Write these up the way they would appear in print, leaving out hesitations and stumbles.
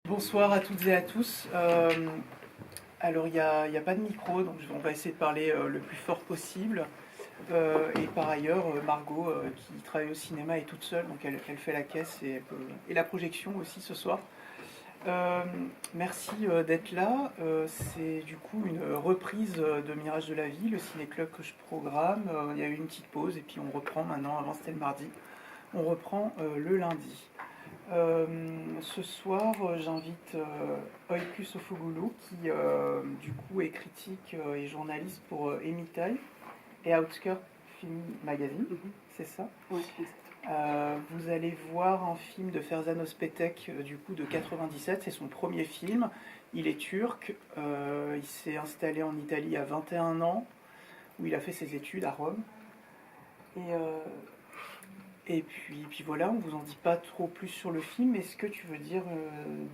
Bonsoir à toutes et à tous. Alors il n'y a pas de micro, donc on va essayer de parler le plus fort possible. Et par ailleurs, Margot, qui travaille au cinéma, est toute seule, donc elle fait la caisse et la projection aussi ce soir. Merci d'être là. C'est du coup une reprise de Mirage de la vie, le ciné-club que je programme. Il y a eu une petite pause et puis on reprend maintenant, avant c'était le mardi, on reprend le lundi. Ce soir, j'invite Öykü Sofoglu, qui du coup est critique et journaliste pour Emitai et Outskirt Film Magazine, c'est ça. Oui. Vous allez voir un film de Ferzan Özpetek du coup de 97, c'est son premier film. Il est turc, il s'est installé en Italie à 21 ans, où il a fait ses études à Rome. Et puis voilà, on vous en dit pas trop plus sur le film. Est-ce que tu veux dire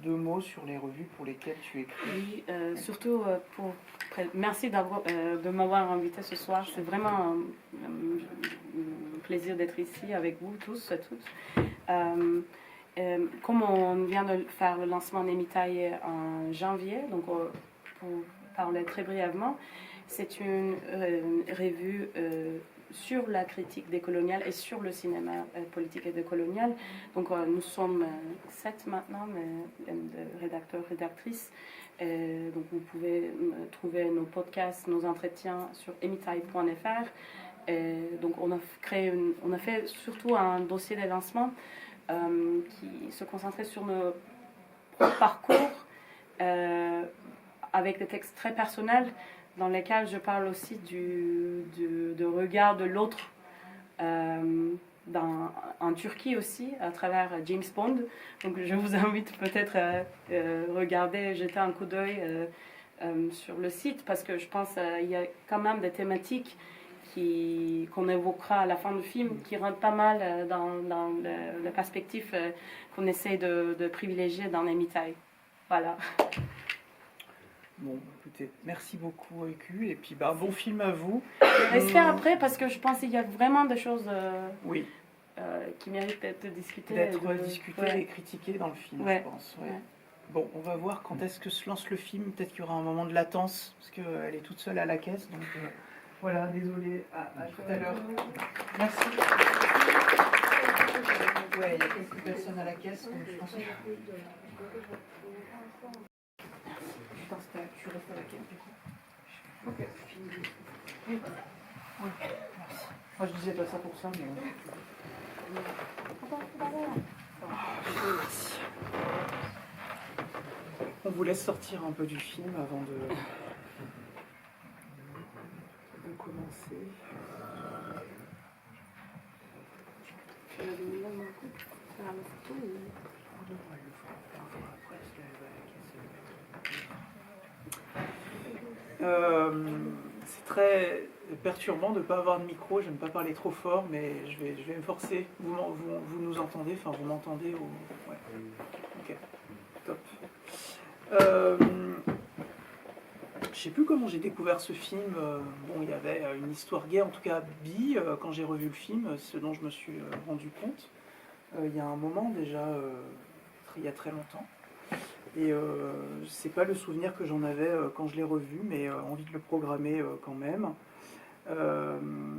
deux mots sur les revues pour lesquelles tu écris? Oui, surtout merci de m'avoir invité ce soir. C'est vraiment un plaisir d'être ici avec vous tous et toutes. Comme on vient de faire le lancement d'Emitai en janvier, donc pour parler très brièvement, c'est une revue sur la critique décoloniale et sur le cinéma politique et décolonial. Donc nous sommes 7 maintenant, rédacteurs, rédactrices. Donc vous pouvez trouver nos podcasts, nos entretiens sur emitai.fr. Donc on a fait surtout un dossier de lancement qui se concentrait sur nos parcours avec des textes très personnels, dans lesquels je parle aussi de regard de l'autre en Turquie aussi, à travers James Bond. Donc je vous invite peut-être à regarder, jeter un coup d'œil sur le site, parce que je pense qu'il y a quand même des thématiques qu'on évoquera à la fin du film, qui rentrent pas mal dans la perspective qu'on essaie de privilégier dans Emitai. Voilà. Bon, écoutez, merci beaucoup Öykü, et puis bon film à vous. Restez après, parce que je pense qu'il y a vraiment des choses oui. Qui méritent d'être discutées. D'être discutées et critiquées dans le film, je pense. Ouais. Bon, on va voir quand est-ce que se lance le film. Peut-être qu'il y aura un moment de latence, parce qu'elle est toute seule à la caisse. Donc voilà, désolé, à tout à l'heure. Merci. Ouais, il y a quelques personnes à la caisse, donc je pense que... Tu restes à la caisse, du coup. Ok. Oui, merci. Moi, je disais pas ça pour ça, mais... Merci. On vous laisse sortir un peu du film avant de commencer. C'est très perturbant de ne pas avoir de micro, j'aime pas parler trop fort, mais je vais me forcer. Vous nous entendez, enfin vous m'entendez ou... Ouais. Ok, top. Je sais plus comment j'ai découvert ce film. Bon, il y avait une histoire gay, en tout cas bi, quand j'ai revu le film, ce dont je me suis rendu compte. Il y a un moment déjà, il y a très longtemps. Et c'est pas le souvenir que j'en avais quand je l'ai revu, mais envie de le programmer quand même.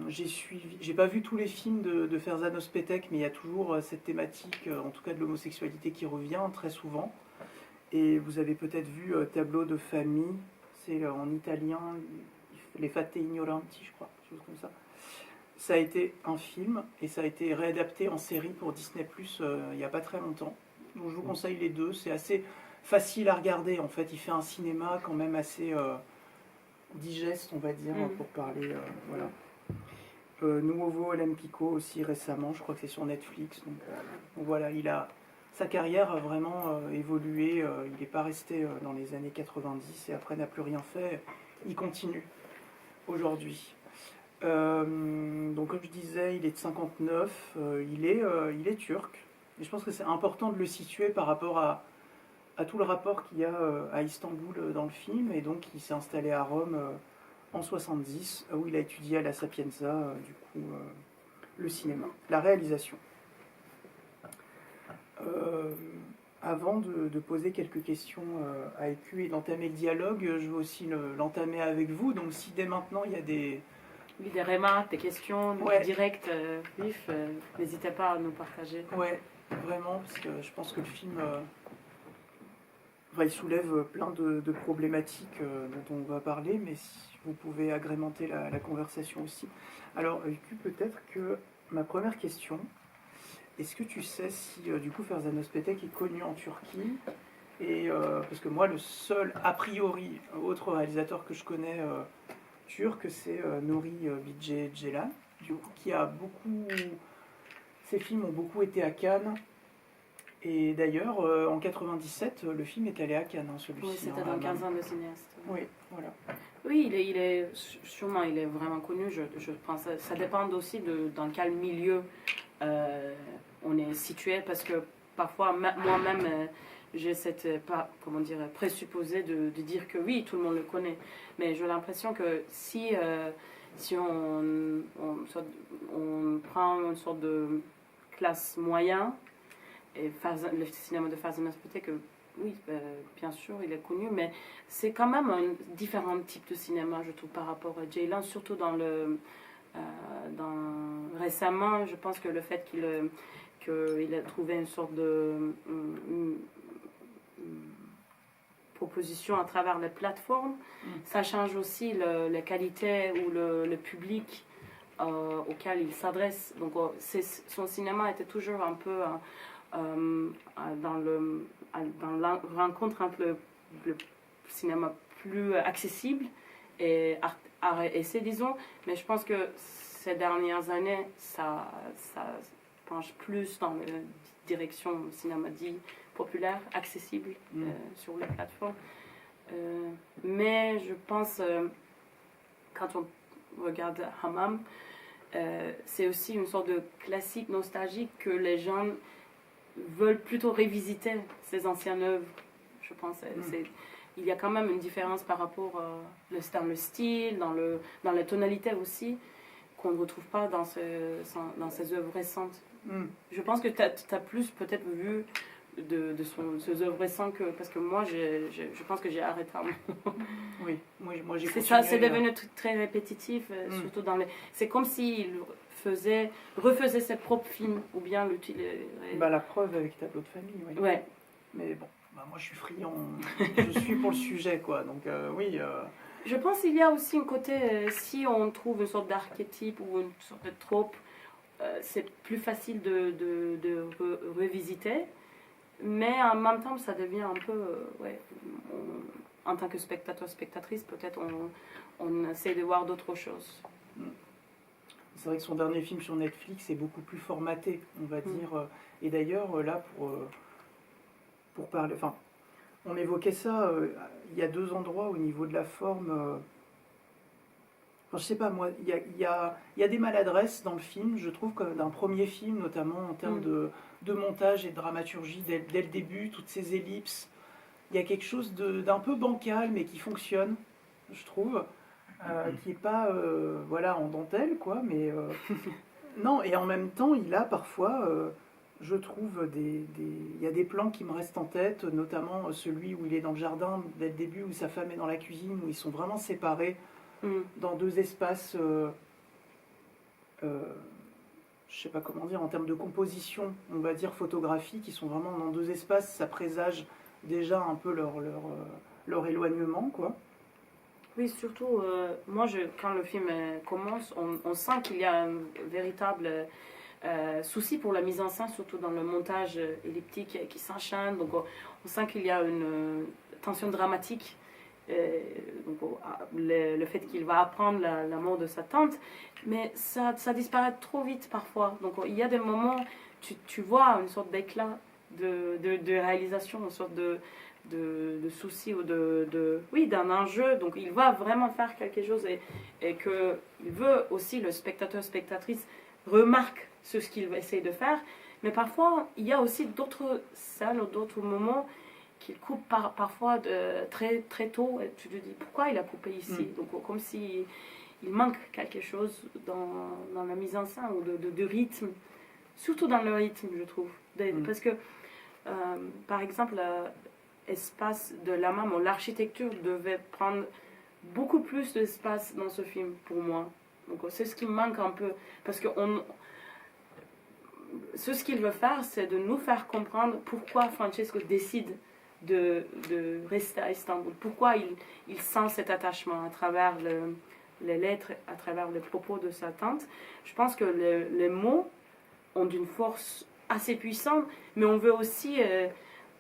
J'ai pas vu tous les films de Ferzan Özpetek, mais il y a toujours cette thématique, en tout cas de l'homosexualité, qui revient très souvent. Et vous avez peut-être vu Tableau de famille, c'est en italien, Les Fate Ignoranti, je crois, quelque chose comme ça. Ça a été un film et ça a été réadapté en série pour Disney+, il n'y a pas très longtemps. Donc je vous conseille les deux, c'est assez facile à regarder. En fait, il fait un cinéma quand même assez digeste, on va dire, pour parler. Voilà. Nuovo Olimpico aussi récemment, je crois que c'est sur Netflix. Donc voilà, sa carrière a vraiment évolué. Il n'est pas resté dans les années 90 et après n'a plus rien fait. Il continue aujourd'hui. Donc comme je disais, il est de 59, il est turc. Et je pense que c'est important de le situer par rapport à tout le rapport qu'il y a à Istanbul dans le film. Et donc il s'est installé à Rome en 70, où il a étudié à la Sapienza, du coup, le cinéma, la réalisation. Avant de poser quelques questions à EQ et d'entamer le dialogue, je veux aussi l'entamer avec vous. Donc si dès maintenant il y a des... Oui, des remarques, des questions Ouais. directes, vifs, n'hésitez pas à nous partager. Ouais, vraiment, parce que je pense que le film... il soulève plein de problématiques dont on va parler, mais si vous pouvez agrémenter la conversation aussi. Alors, EQ, peut-être que ma première question... Est-ce que tu sais si du coup Ferzan Özpetek est connu en Turquie et parce que moi le seul a priori autre réalisateur que je connais turc c'est Nuri Bilge Ceylan, du coup qui a beaucoup, ses films ont beaucoup été à Cannes et d'ailleurs en 97 le film est allé à Cannes celui-ci. Oui, c'était dans 15 ans de cinéaste. Oui, voilà. Oui, sûrement il est vraiment connu. Je pense ça dépend aussi dans quel milieu on est situé, parce que parfois moi-même j'ai cette présupposé de dire que oui, tout le monde le connaît, mais j'ai l'impression que si on prend une sorte de classe moyen et le cinéma de Ferzan Özpetek, oui, bien sûr, il est connu, mais c'est quand même un différent type de cinéma, je trouve, par rapport à Ceylan, surtout récemment. Je pense que le fait qu'il a trouvé une sorte de proposition à travers les plateformes, ça change aussi la qualité ou le public auquel il s'adresse. Donc son cinéma était toujours un peu dans la rencontre entre le cinéma plus accessible et art et essai, disons, mais je pense que ces dernières années, ça penche plus dans la direction cinéma dit populaire, accessible sur les plateformes. Mais je pense, quand on regarde Hammam, c'est aussi une sorte de classique nostalgique que les gens veulent plutôt revisiter ces anciennes œuvres. Je pense il y a quand même une différence par rapport dans le style, dans la tonalité aussi, qu'on ne retrouve pas dans ses œuvres récentes. Je pense que tu as plus peut-être vu de ses œuvres récentes parce que moi je pense que j'ai arrêté un moment. Oui, moi j'ai c'est ça, c'est devenu très répétitif, surtout dans les... C'est comme s'il refaisait ses propres films, ou bien la preuve avec Tableau de famille, oui. Ouais. Mais bon, moi je suis friand, je suis pour le sujet, quoi, donc oui... Je pense qu'il y a aussi un côté, si on trouve une sorte d'archétype ou une sorte de trope, c'est plus facile de revisiter, mais en même temps ça devient un peu, en tant que spectateur, spectatrice, peut-être on essaie de voir d'autres choses. C'est vrai que son dernier film sur Netflix est beaucoup plus formaté, on va dire, et d'ailleurs là pour parler, enfin on évoquait ça, il y a deux endroits au niveau de la forme. Je sais pas, moi, il y a des maladresses dans le film, je trouve, comme d'un premier film, notamment en termes de montage et de dramaturgie, dès le début, toutes ces ellipses. Il y a quelque chose d'un peu bancal, mais qui fonctionne, je trouve, qui n'est pas en dentelle, quoi, mais... non, et en même temps, il a parfois... je trouve il y a des plans qui me restent en tête, notamment celui où il est dans le jardin dès le début, où sa femme est dans la cuisine, où ils sont vraiment séparés dans deux espaces, je sais pas comment dire, en termes de composition, on va dire photographique, ils sont vraiment dans deux espaces, ça présage déjà un peu leur éloignement, quoi. Oui, surtout, moi, quand le film commence, on sent qu'il y a un véritable... souci pour la mise en scène, surtout dans le montage elliptique qui s'enchaîne. Donc on sent qu'il y a une tension dramatique. Donc, le fait qu'il va apprendre la mort de sa tante, mais ça disparaît trop vite parfois. Donc il y a des moments, tu vois une sorte d'éclat de réalisation, une sorte de souci ou d'un enjeu. Donc il va vraiment faire quelque chose et qu'il veut aussi le spectateur, spectatrice remarque ce qu'il va essayer de faire, mais parfois il y a aussi d'autres scènes ou d'autres moments qu'il coupe parfois très, très tôt, et tu te dis pourquoi il a coupé ici. Donc comme si il manque quelque chose dans la mise en scène ou de rythme, surtout dans le rythme, je trouve, parce que par exemple, l'espace de l'hammam, l'architecture devait prendre beaucoup plus d'espace dans ce film pour moi. Donc c'est ce qui me manque un peu. Parce que ce qu'il veut faire, c'est de nous faire comprendre pourquoi Francesco décide de rester à Istanbul. Pourquoi il sent cet attachement à travers les lettres, à travers les propos de sa tante. Je pense que les mots ont une force assez puissante, mais on veut aussi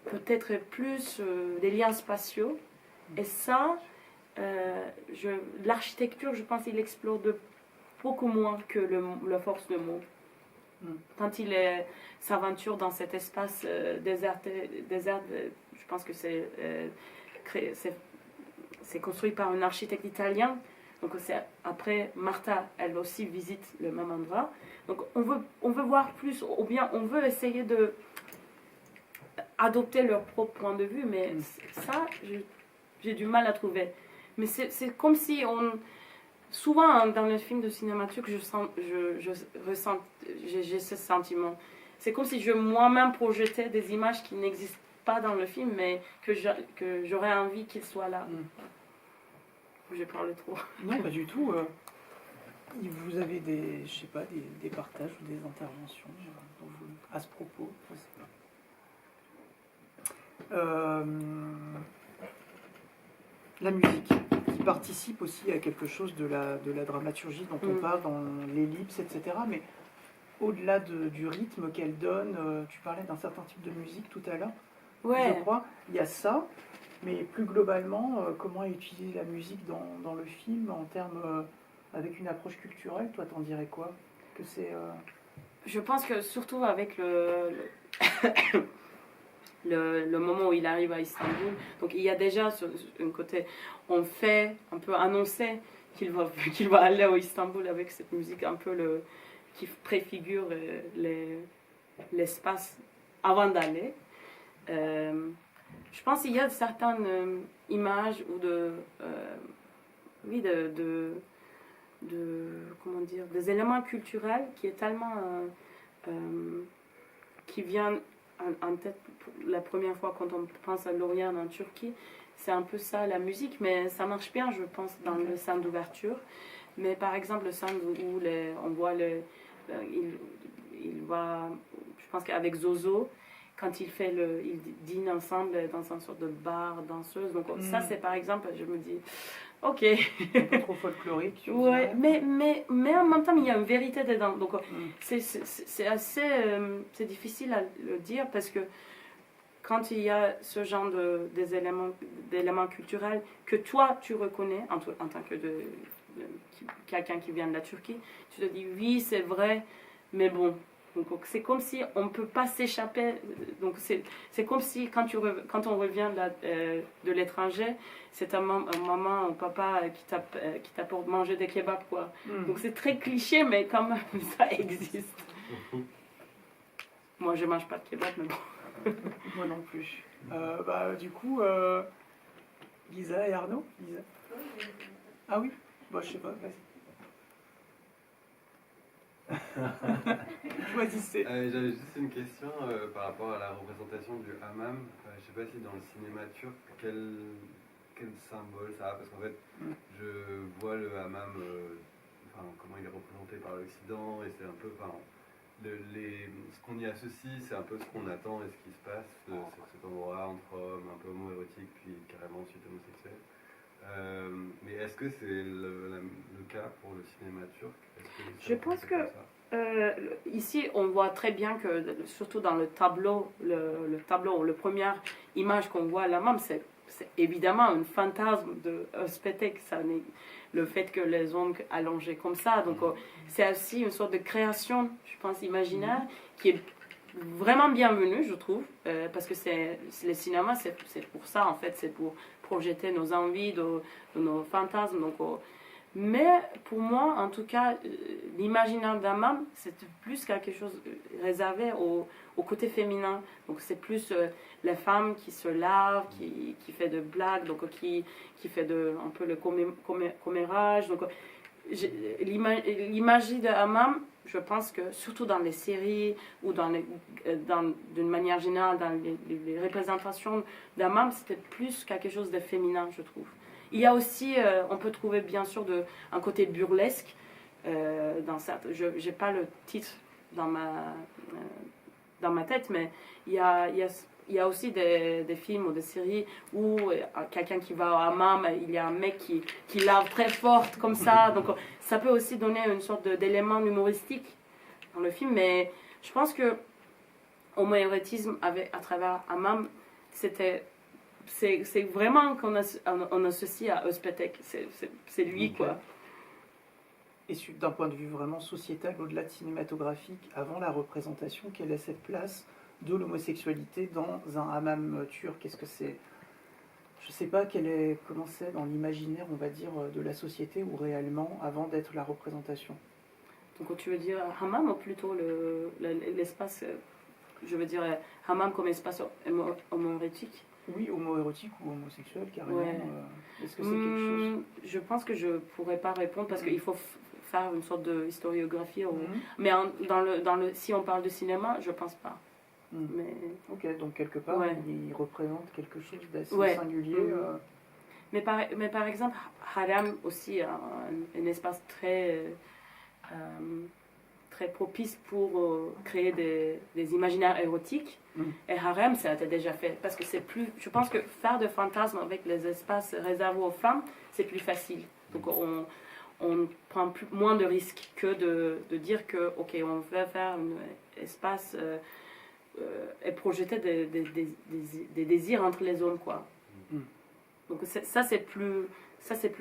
peut-être plus des liens spatiaux. Et ça, l'architecture, je pense qu'il explore beaucoup moins que la force de mots. Quand il s'aventure dans cet espace désert, je pense que c'est construit par un architecte italien. Donc après, Martha, elle aussi visite le même endroit. Donc on veut voir plus, ou bien on veut essayer de adopter leur propre point de vue, mais ça, j'ai du mal à trouver. Mais c'est comme si souvent dans les films de cinéma turc, j'ai ce sentiment. C'est comme si je moi-même projetais des images qui n'existent pas dans le film, mais que j'aurais envie qu'ils soient là. J'ai parlé trop. Non, pas du tout. Vous avez des partages ou des interventions à ce propos, je sais pas. La musique, qui participe aussi à quelque chose de la dramaturgie dont on parle dans l'ellipse, etc. Mais au-delà du rythme qu'elle donne, tu parlais d'un certain type de musique tout à l'heure, ouais. Je crois, il y a ça, mais plus globalement, comment utiliser la musique dans le film en termes avec une approche culturelle, toi t'en dirais quoi que c'est Je pense que surtout avec le moment où il arrive à Istanbul, donc il y a déjà sur un côté, on peut annoncer qu'il va aller à Istanbul avec cette musique un peu qui préfigure l'espace avant d'aller. Je pense qu'il y a certaines images ou comment dire, des éléments culturels qui est tellement qui viennent en tête la première fois quand on pense à Lorient en Turquie. C'est un peu ça la musique, mais ça marche bien, je pense, dans le scène d'ouverture. Mais par exemple, le scène où on voit il va, je pense qu'avec Zozo, quand ils dînent ensemble dans une sorte de bar danseuse. Donc ça, c'est par exemple, je me dis, ok. Un peu trop folklorique. Ouais, mais en même temps, il y a une vérité dedans. Donc c'est assez c'est difficile à le dire parce que quand il y a ce genre d'éléments culturels que toi, tu reconnais en tant que quelqu'un qui vient de la Turquie, tu te dis, oui, c'est vrai, mais bon. Donc c'est comme si on ne peut pas s'échapper. Donc c'est comme si quand on revient de l'étranger, c'est un maman ou papa qui t'apporte manger des kebabs, quoi. Donc c'est très cliché, mais quand même ça existe. Moi je mange pas de kebab, mais bon. Moi non plus. Du coup, Lisa et Arnaud. Lisa. Ah oui. Je sais pas. Vas-y. Choisissez. J'avais juste une question par rapport à la représentation du hammam. Je ne sais pas si dans le cinéma turc, quel symbole ça a, parce qu'en fait, je vois le hammam, comment il est représenté par l'Occident, et c'est un peu, ce qu'on y associe, c'est un peu ce qu'on attend et ce qui se passe, cet endroit entre hommes, un peu homo-érotique, puis carrément ensuite homosexuel. Mais est-ce que c'est le cas pour le cinéma turc? Je pense que ici, on voit très bien que, surtout dans le tableau, la première image qu'on voit là-même, c'est évidemment un fantasme de Özpetek, le fait que les ongles allongés comme ça. Donc, c'est aussi une sorte de création, je pense, imaginaire, qui est vraiment bienvenue, je trouve, parce que le cinéma, c'est pour ça, en fait, c'est pour projeter nos envies, nos fantasmes. Donc, mais pour moi, en tout cas, l'imaginaire d'Hammam, c'est plus quelque chose réservé au côté féminin. Donc c'est plus les femmes qui se lavent, qui fait de blagues, donc qui fait un peu le commérage. Donc l'imagerie de Hammam je pense que surtout dans les séries ou d'une manière générale dans les représentations d'hammam, c'était plus quelque chose de féminin, je trouve. Il y a aussi, on peut trouver bien sûr un côté burlesque dans certains. Je n'ai pas le titre dans ma tête, mais il y a aussi des films ou des séries où quelqu'un qui va au hammam, il y a un mec qui lave très fort comme ça. Donc ça peut aussi donner une sorte d'élément humoristique dans le film. Mais je pense que homoérotisme à travers hammam, c'est vraiment qu'on associe à Özpetek. C'est lui, quoi. Et d'un point de vue vraiment sociétal, au-delà de cinématographique, avant la représentation, quelle est cette place de l'homosexualité dans un hammam turc? Est-ce que c'est... Je ne sais pas comment c'est dans l'imaginaire, on va dire, de la société ou réellement, avant d'être la représentation. Donc tu veux dire hammam ou plutôt l'espace, je veux dire hammam comme espace homoérotique? Oui, homoérotique ou homosexuel, carrément. Ouais. Est-ce que c'est quelque chose? Je pense que je ne pourrais pas répondre parce qu'il faut faire une sorte de historiographie. Mais si on parle de cinéma, je pense pas. Mais... Ok, donc quelque part, il représente quelque chose d'assez singulier. Mais par exemple, Harem aussi, un espace très propice pour créer des imaginaires érotiques. Et Harem, ça a été déjà fait. Parce que je pense que faire de fantasmes avec les espaces réservés aux femmes, c'est plus facile. Donc on prend moins de risques que de dire que, ok, on va faire un espace et projeter des désirs entre les hommes, quoi. Donc ça c'est plus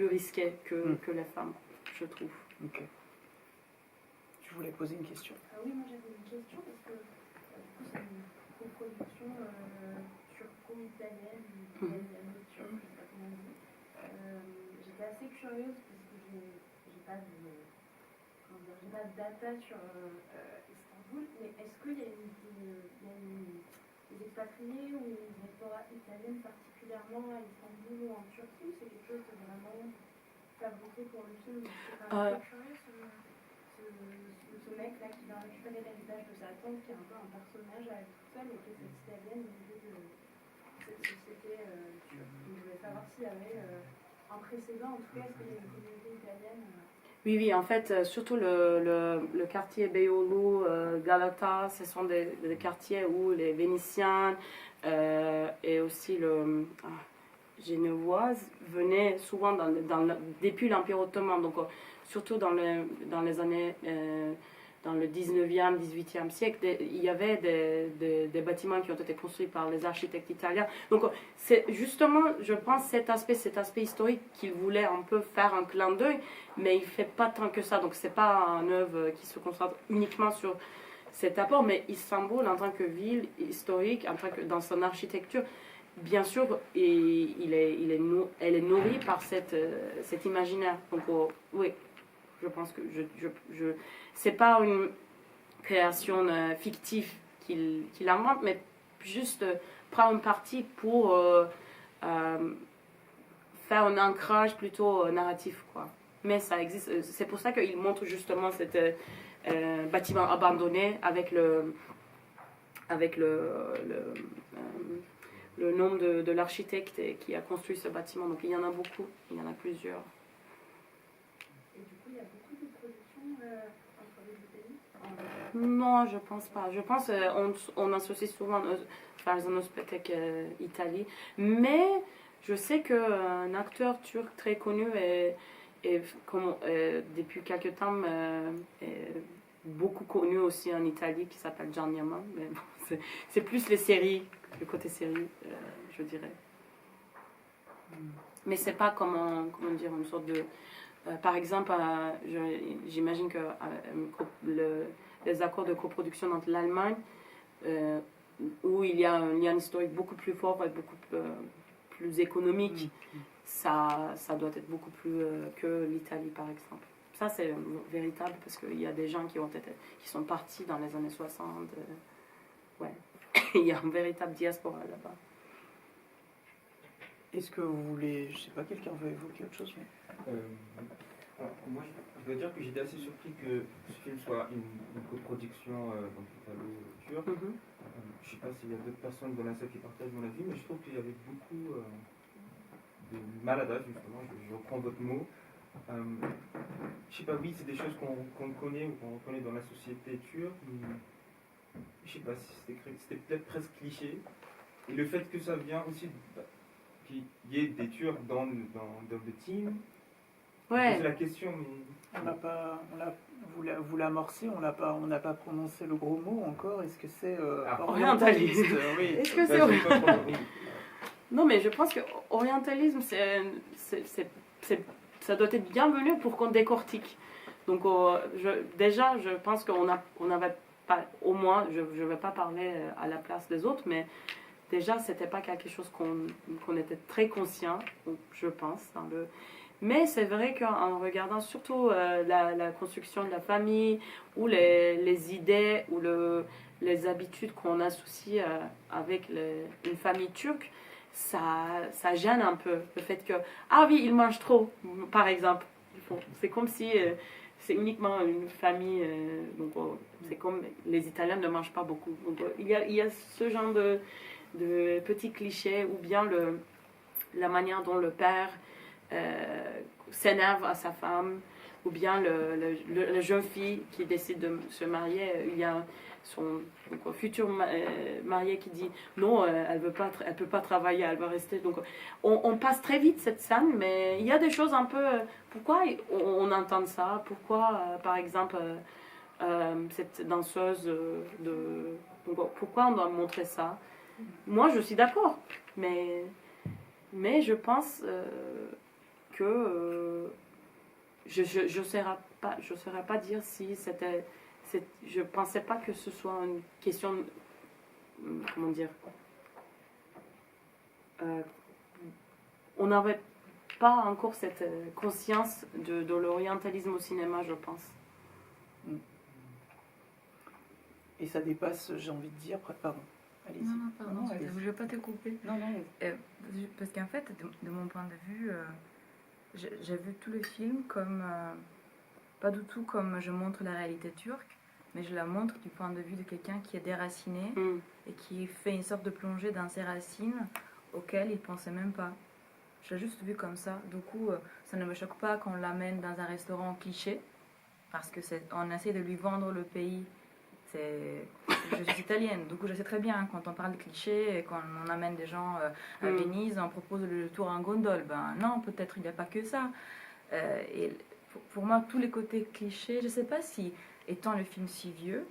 risqué que les femmes, je trouve. Ok. Tu voulais poser une question? Oui, moi j'avais une question parce que du coup c'est une coproduction turco-italienne, italienne, turque, je sais pas comment on dit. J'étais assez curieuse parce que j'ai pas de data sur Istanbul, mais est-ce qu'il y a des expatriés ou une diaspora italienne particulièrement à Istanbul ou en Turquie, ou c'est quelque chose de vraiment fabriqué pour le film? C'est un peu curieux ce mec-là qui va récupérer l'héritage de sa tante, qui est un peu un personnage à elle toute seule et qui est cette italienne au milieu de cette société turque. Donc je voulais savoir s'il y avait un précédent, en tout cas, est-ce qu'il y a une communauté italienne Oui, en fait, surtout le quartier Beyoğlu, Galata, ce sont des quartiers où les Vénitiens et aussi Genevoise venaient souvent depuis l'Empire ottoman. Donc, surtout dans les années, dans le 19e, 18e siècle, il y avait des bâtiments qui ont été construits par les architectes italiens. Donc, c'est justement, je pense, cet aspect historique qu'il voulait un peu faire un clin d'œil, mais il ne fait pas tant que ça. Donc, ce n'est pas une œuvre qui se concentre uniquement sur cet apport, mais Istanbul, en tant que ville historique, dans son architecture, bien sûr, elle est nourrie par cet imaginaire. Donc, oui. Je pense que c'est pas une création fictive qu'il invente, mais juste prend une partie pour faire un ancrage plutôt narratif, quoi. Mais ça existe. C'est pour ça qu'il montre justement cet bâtiment abandonné avec le nom de l'architecte qui a construit ce bâtiment. Donc il y en a beaucoup, il y en a plusieurs. Il y a beaucoup de productions entre les deux pays? Non, je pense pas. Je pense on associe souvent Ferzan Özpetek Italie. Mais je sais qu'un acteur turc très connu depuis quelques temps est beaucoup connu aussi en Italie qui s'appelle Can Yaman. Mais bon, c'est plus les séries, le côté série, je dirais. Mais c'est pas comment dire, une sorte de... par exemple, j'imagine que les accords de coproduction entre l'Allemagne, où il y a un lien historique beaucoup plus fort et beaucoup plus économique, ça doit être beaucoup plus que l'Italie, par exemple. Ça, c'est véritable parce qu'il y a des gens qui sont partis dans les années 60. Ouais. Il y a une véritable diaspora là-bas. Est-ce que vous voulez... Je sais pas, quelqu'un veut évoquer autre chose Moi, je dois dire que j'étais assez surpris que ce film soit une coproduction donc italo-turque. Je ne sais pas s'il y a d'autres personnes dans la salle qui partagent mon avis, mais je trouve qu'il y avait beaucoup de maladresse, justement, je reprends votre mot. Je sais pas, oui, c'est des choses qu'on connaît ou qu'on reconnaît dans la société turque, mais je sais pas si c'était peut-être presque cliché. Et le fait que ça vient aussi, qu'il y ait des Turcs dans le team, Ouais. c'est la question, mais... On n'a pas, vous l'amorcez, on n'a pas prononcé le gros mot encore. Est-ce que c'est orientaliste? Oui. Est-ce que c'est orientaliste? Non, mais je pense que orientalisme, ça doit être bienvenu pour qu'on décortique. Donc, déjà, je pense qu'on n'avait pas, au moins, je ne vais pas parler à la place des autres, mais déjà, c'était pas quelque chose qu'on était très conscient, je pense. Mais c'est vrai qu'en regardant surtout la construction de la famille, ou les idées, ou les habitudes qu'on associe avec une famille turque, ça gêne un peu. Le fait que, ah oui, ils mangent trop, par exemple. C'est comme si c'est uniquement une famille. Donc, c'est comme les Italiens ne mangent pas beaucoup. Donc, il y a ce genre de petits clichés, ou bien la manière dont le père s'énerve à sa femme, ou bien la jeune fille qui décide de se marier. Il y a son futur marié qui dit non, elle peut pas travailler, elle va rester. Donc on passe très vite cette scène, mais il y a des choses un peu. Pourquoi on entend ça? Pourquoi, par exemple, cette danseuse donc, pourquoi on doit montrer ça? Moi, je suis d'accord, mais je pense que je saurais pas dire si c'était. Je pensais pas que ce soit une question. Comment dire? On n'avait pas encore cette conscience de l'orientalisme au cinéma, je pense. Et ça dépasse, j'ai envie de dire, pardon. Allez-y. Non, pardon, Non, je allez-y. ne vais pas te couper. Non. Parce qu'en fait, de mon point de vue, j'ai vu tout le film comme, pas du tout comme je montre la réalité turque, mais je la montre du point de vue de quelqu'un qui est déraciné et qui fait une sorte de plongée dans ses racines auxquelles il ne pensait même pas. Je l'ai juste vu comme ça. Du coup, ça ne me choque pas qu'on l'amène dans un restaurant cliché, parce qu'on essaie de lui vendre le pays. Je suis italienne, du coup je sais très bien quand on parle de clichés et quand on amène des gens à Venise, on propose le tour en gondole. Ben non, peut-être il n'y a pas que ça. Et pour moi, tous les côtés clichés, je ne sais pas si, étant le film si vieux,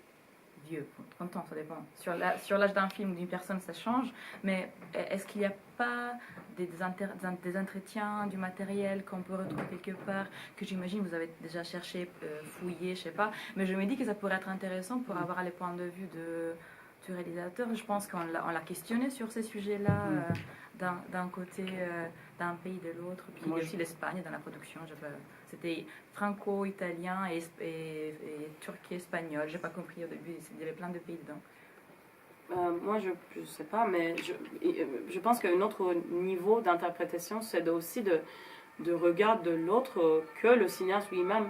30 ans, ça dépend. Sur l'âge d'un film ou d'une personne, ça change. Mais est-ce qu'il n'y a pas des entretiens, du matériel qu'on peut retrouver quelque part, que j'imagine vous avez déjà cherché, fouillé, je sais pas. Mais je me dis que ça pourrait être intéressant pour avoir les points de vue du réalisateur. Je pense qu'on l'a questionné sur ces sujets-là, d'un côté, d'un pays de l'autre. Puis il y a aussi l'Espagne dans la production. C'était franco-italien et turc et espagnol. J'ai pas compris au début, il y avait plein de pays dedans. Moi, je sais pas, mais je pense qu'un autre niveau d'interprétation, c'est aussi de regard de l'autre que le cinéaste lui-même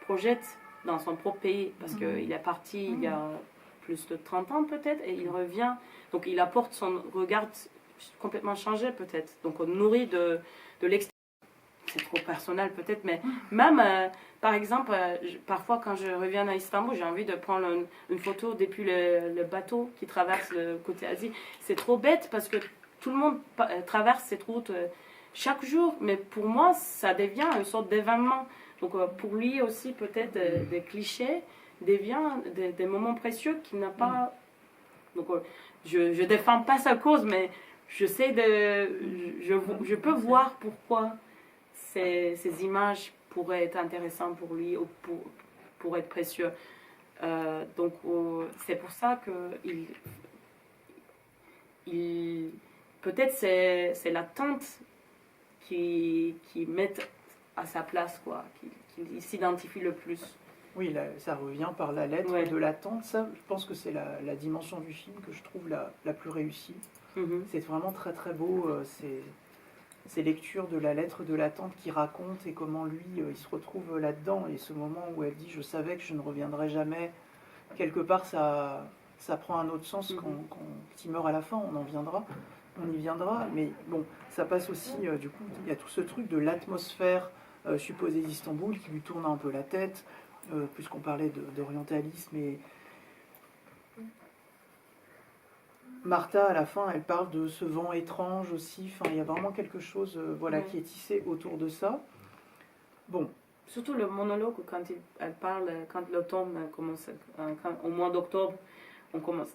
projette dans son propre pays. Parce qu'il est parti il y a plus de 30 ans peut-être, et il revient. Donc il apporte son regard complètement changé peut-être. Donc on nourrit de l'extérieur. C'est trop personnel peut-être, mais même, par exemple, parfois quand je reviens à Istanbul, j'ai envie de prendre une photo depuis le bateau qui traverse le côté Asie. C'est trop bête parce que tout le monde traverse cette route chaque jour, mais pour moi, ça devient une sorte d'événement. Donc pour lui aussi, peut-être, des clichés deviennent des moments précieux qu'il n'a pas... Donc je ne défends pas sa cause, mais je peux voir pourquoi ces images pourraient être intéressantes pour lui ou pour être précieux. Donc c'est pour ça que peut-être c'est l'attente qui met à sa place, quoi, qui s'identifie le plus. Oui, là, ça revient par la lettre de l'attente. Ça, je pense que c'est la dimension du film que je trouve la plus réussie. C'est vraiment très très beau. ces lectures de la lettre de la tante qui raconte et comment lui, il se retrouve là-dedans. Et ce moment où elle dit « je savais que je ne reviendrai jamais », quelque part, ça prend un autre sens quand il meurt à la fin, on y viendra. Mais bon, ça passe aussi, du coup, il y a tout ce truc de l'atmosphère supposée d'Istanbul qui lui tourne un peu la tête, puisqu'on parlait d'orientalisme. Et Martha, à la fin, elle parle de ce vent étrange aussi. Enfin, il y a vraiment quelque chose qui est tissé autour de ça. Bon. Surtout le monologue quand elle parle, quand l'automne commence, au mois d'octobre, on commence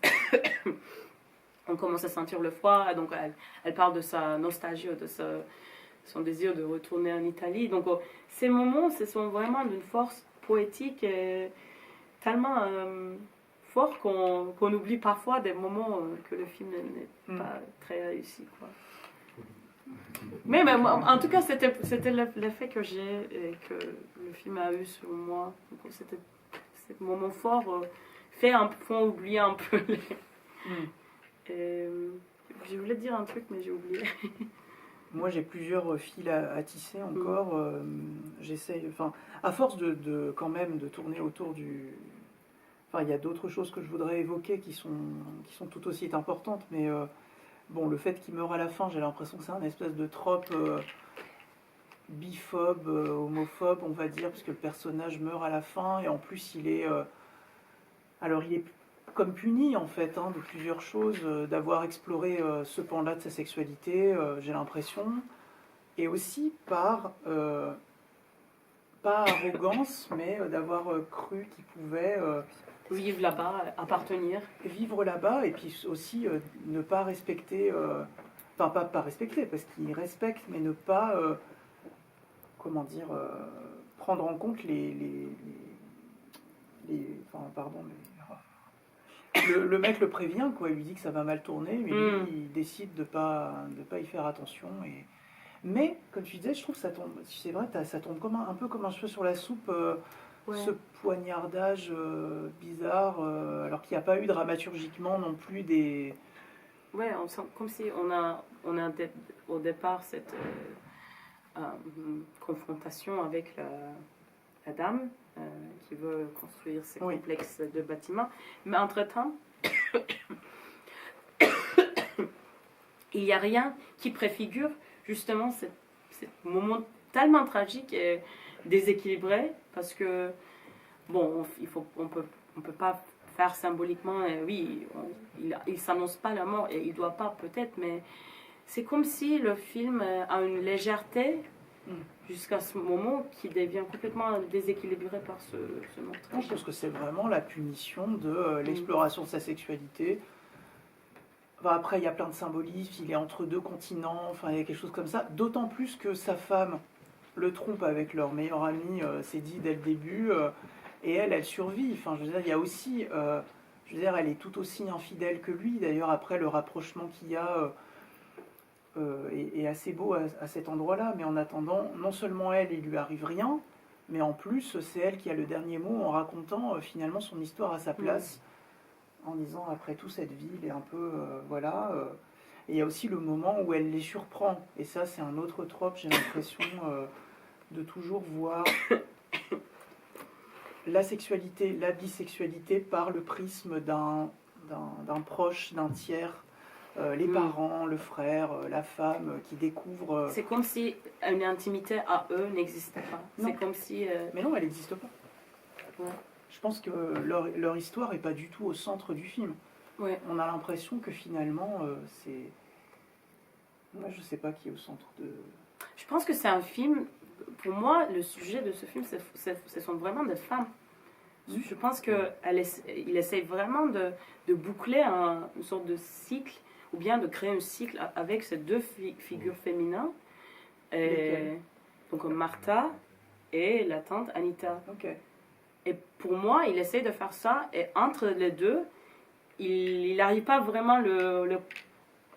à sentir le froid. Et donc elle parle de sa nostalgie, de son désir de retourner en Italie. Donc ces moments, ce sont vraiment d'une force poétique tellement fort qu'on oublie parfois des moments que le film n'est pas très réussi, quoi. Mais en tout cas, c'était l'effet que j'ai et que le film a eu sur moi. Donc, c'était ce moment fort font oublier un peu les... Je voulais dire un truc, mais j'ai oublié. Moi, j'ai plusieurs fils à tisser encore. J'essaye, à force quand même de tourner autour du... il y a d'autres choses que je voudrais évoquer qui sont tout aussi importantes, mais bon, le fait qu'il meure à la fin, j'ai l'impression que c'est un espèce de trope biphobe, homophobe, on va dire, parce que le personnage meurt à la fin, et en plus, il est comme puni, en fait, de plusieurs choses, d'avoir exploré ce pan-là de sa sexualité, j'ai l'impression, et aussi par... pas arrogance, mais d'avoir cru qu'il pouvait... vivre là-bas, appartenir. Vivre là-bas, et puis aussi ne pas respecter... pas respecter, parce qu'il respecte, mais ne pas... prendre en compte le mec le prévient, quoi. Il lui dit que ça va mal tourner, mais lui, il décide de pas y faire attention. Mais, comme tu disais, je trouve que ça tombe... C'est vrai, ça tombe un peu comme un cheveu sur la soupe... ce poignardage bizarre, alors qu'il n'y a pas eu dramaturgiquement non plus des... Ouais, on sent comme si on a au départ cette confrontation avec la dame qui veut construire ces complexes de bâtiments. Mais entre-temps, il n'y a rien qui préfigure justement ce moment tellement tragique et déséquilibré, parce que bon, on peut pas faire symboliquement, oui, il s'annonce pas la mort, et il doit pas peut-être, mais c'est comme si le film a une légèreté jusqu'à ce moment qui devient complètement déséquilibré par ce meurtre. Je pense que c'est vraiment la punition de l'exploration de sa sexualité. Après, il y a plein de symbolismes, il est entre deux continents, il y a quelque chose comme ça, d'autant plus que sa femme le trompe avec leur meilleur ami, c'est dit dès le début, et elle survit. Je veux dire, il y a aussi, elle est tout aussi infidèle que lui. D'ailleurs, après, le rapprochement qu'il y a est assez beau à cet endroit-là. Mais en attendant, non seulement il lui arrive rien, mais en plus, c'est elle qui a le dernier mot en racontant finalement son histoire à sa place, en disant, après tout, cette ville est un peu, Et il y a aussi le moment où elle les surprend. Et ça, c'est un autre trope, j'ai l'impression de toujours voir la sexualité, la bisexualité par le prisme d'un proche, d'un tiers. Les parents, le frère, la femme qui découvrent... C'est comme si une intimité à eux n'existait pas. C'est comme si... Mais non, elle n'existe pas. Ouais. Je pense que leur histoire n'est pas du tout au centre du film. Ouais. On a l'impression que finalement, c'est... Moi, je ne sais pas qui est au centre de... Je pense que c'est un film... Pour moi, le sujet de ce film, ce sont vraiment des femmes. Je pense qu'il essaie vraiment de boucler une sorte de cycle, ou bien de créer un cycle avec ces deux figures féminines. Donc Martha et la tante Anita. Okay. Et pour moi, il essaie de faire ça, et entre les deux, il n'arrive pas vraiment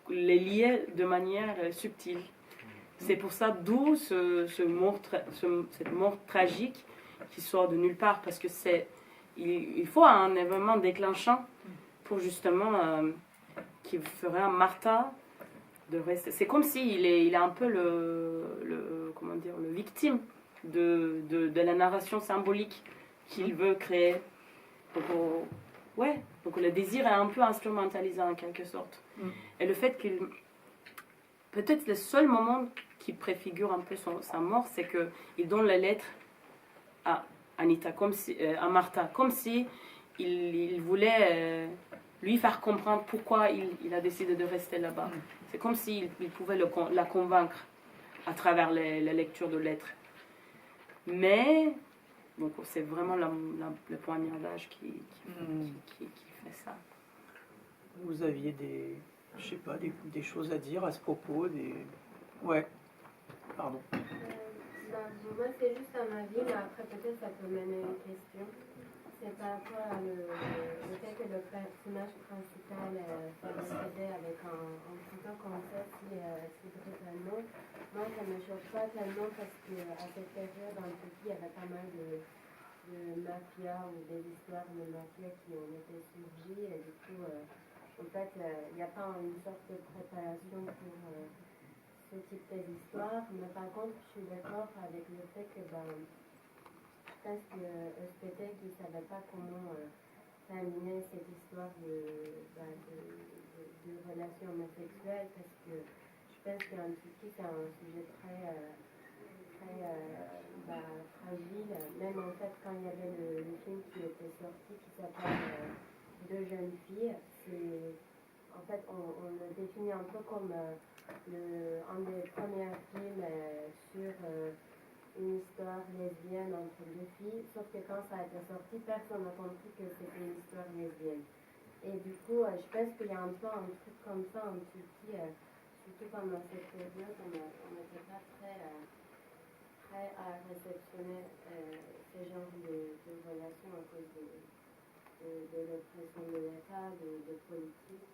les lier de manière subtile. C'est pour ça d'où cette mort tragique qui sort de nulle part, parce que il faut un événement déclenchant pour justement qui ferait un Martha de rester. C'est comme s'il est, il est un peu comment dire, le victime de la narration symbolique qu'il veut créer. Donc, ouais, donc le désir est un peu instrumentalisé en quelque sorte. Et le fait qu'il... Peut-être le seul moment qui préfigure un peu sa mort, c'est qu'il donne la lettre à Anita, à Martha, comme si il voulait lui faire comprendre pourquoi il a décidé de rester là-bas. C'est comme s'il pouvait la convaincre à travers la lecture de lettres. Mais donc c'est vraiment le poignardage qui fait ça. Vous aviez je sais pas, des choses à dire à ce propos, Ouais, pardon. Moi, c'est juste un avis, mais après, peut-être ça peut mener à une question. C'est par rapport à le fait que le personnage principal soit décédé avec un couteau comme ça, si brutalement. Moi, ça ne me choque pas tellement parce qu'à cette période, en Turquie, il y avait pas mal de mafia ou des histoires de mafia qui ont été surgies. Et du coup, en fait, il n'y a pas une sorte de préparation pour ce type d'histoire. Mais par contre, je suis d'accord avec le fait que je pense que Özpetek ne savait pas comment terminer cette histoire de relation homosexuelle parce que je pense qu'en Turquie, c'est un sujet très fragile. Même en fait, quand il y avait le film qui était sorti qui s'appelle Deux jeunes filles, en fait, on le définit un peu comme un des premiers films sur une histoire lesbienne entre deux filles, sauf que quand ça a été sorti, personne n'a compris que c'était une histoire lesbienne. Et du coup, je pense qu'il y a un peu un truc comme ça en Turquie, surtout pendant cette période, on n'était pas très à réceptionner ce genre de relations à cause de l'oppression de l'État, de politique.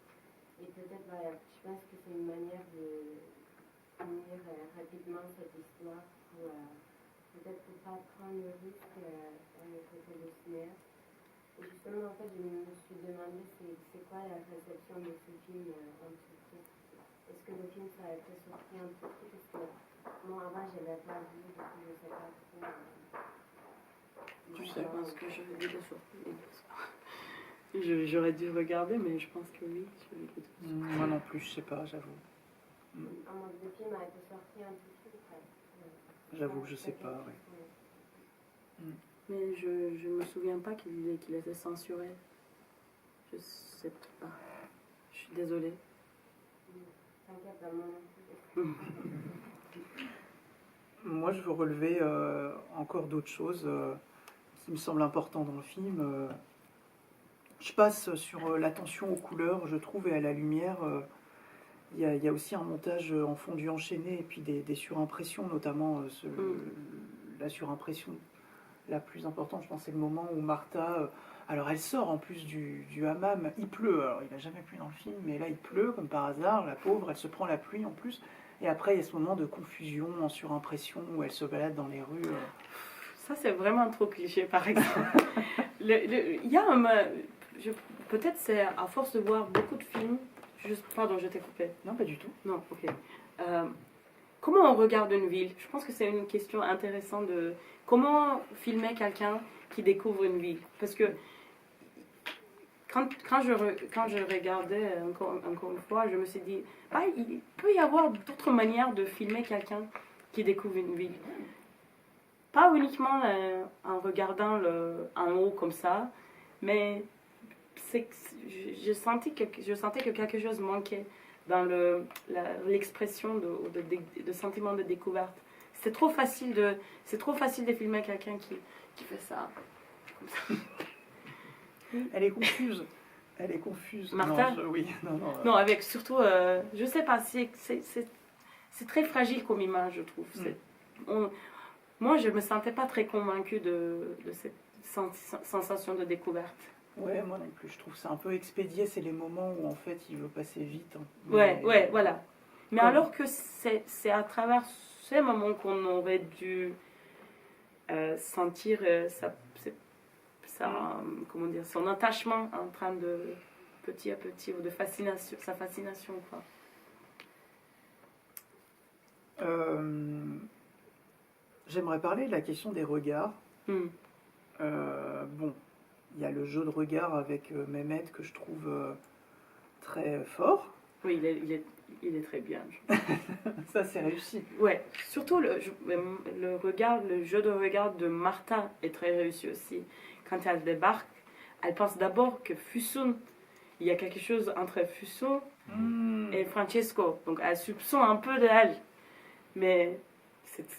Et peut-être, je pense que c'est une manière de finir rapidement cette histoire pour peut-être pour pas prendre le risque à le côté de cinéaste. Et justement, en fait, je me suis demandé c'est quoi la réception de ce film en Turquie. Est-ce que le film ça a été sorti en Turquie? Parce que moi, avant, je l'avais pas vu, du coup, je sais pas trop. Je pense que je l'ai déjà sorti. J'aurais dû regarder, mais je pense que oui. Moi non plus, je sais pas, j'avoue. En mode de film a été sorti en Turquie, J'avoue que je sais pas, ouais. Mais je me souviens pas qu'il était censuré. Je sais pas. Je suis désolée. Moi, je veux relever encore d'autres choses qui me semblent importantes dans le film. Je passe sur l'attention aux couleurs, je trouve, et à la lumière. Il y a aussi un montage en fondu enchaîné et puis des surimpressions, notamment la surimpression la plus importante, je pense, c'est le moment où Martha, alors elle sort en plus du hammam, il pleut, alors il n'a jamais plu dans le film, mais là il pleut comme par hasard, la pauvre, elle se prend la pluie en plus, et après il y a ce moment de confusion en surimpression où elle se balade dans les rues. Ça c'est vraiment trop cliché par exemple. Il y a peut-être c'est à force de voir beaucoup de films, pardon je t'ai coupé. Non, pas du tout. Non, ok. Comment on regarde une ville? Je pense que c'est une question intéressante de comment filmer quelqu'un qui découvre une ville. Parce que quand je regardais encore une fois, je me suis dit, il peut y avoir d'autres manières de filmer quelqu'un qui découvre une ville. Pas uniquement en regardant en haut comme ça, mais je sentais que quelque chose manquait dans l'expression de sentiment de découverte. C'est trop facile de filmer quelqu'un qui fait ça. Comme ça. Elle est confuse. Elle est confuse. Martha? Oui. Non, avec surtout, je sais pas, c'est très fragile comme image, je trouve. Moi, je me sentais pas très convaincue de cette sensation de découverte. Ouais, moi non plus. Je trouve ça un peu expédié. C'est les moments où en fait il veut passer vite. Ouais, voilà. Mais alors que c'est à travers ces moments qu'on aurait dû sentir comment dire, son attachement en train de petit à petit, ou de fascination, sa fascination quoi. J'aimerais parler de la question des regards. Bon, il y a le jeu de regard avec Mehmet que je trouve très fort. Oui, il est très bien. Ça, c'est réussi. Ouais, surtout le regard, le jeu de regard de Martha est très réussi aussi. Quand elle débarque, elle pense d'abord que Fusun, il y a quelque chose entre Fusun et Francesco. Donc elle soupçonne un peu de elle. Mais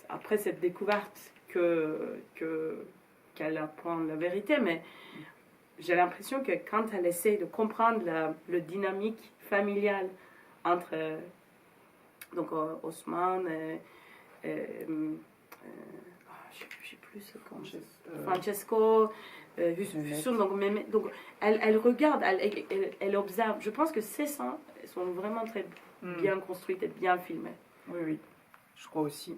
après cette découverte qu'elle apprend la vérité, mais j'ai l'impression que quand elle essaie de comprendre le dynamique familiale entre donc Osman je sais plus ce qu'on Francesco, Fusun, donc elle regarde, elle observe. Je pense que ces scènes sont vraiment très bien construites et bien filmées. Oui, oui, je crois aussi.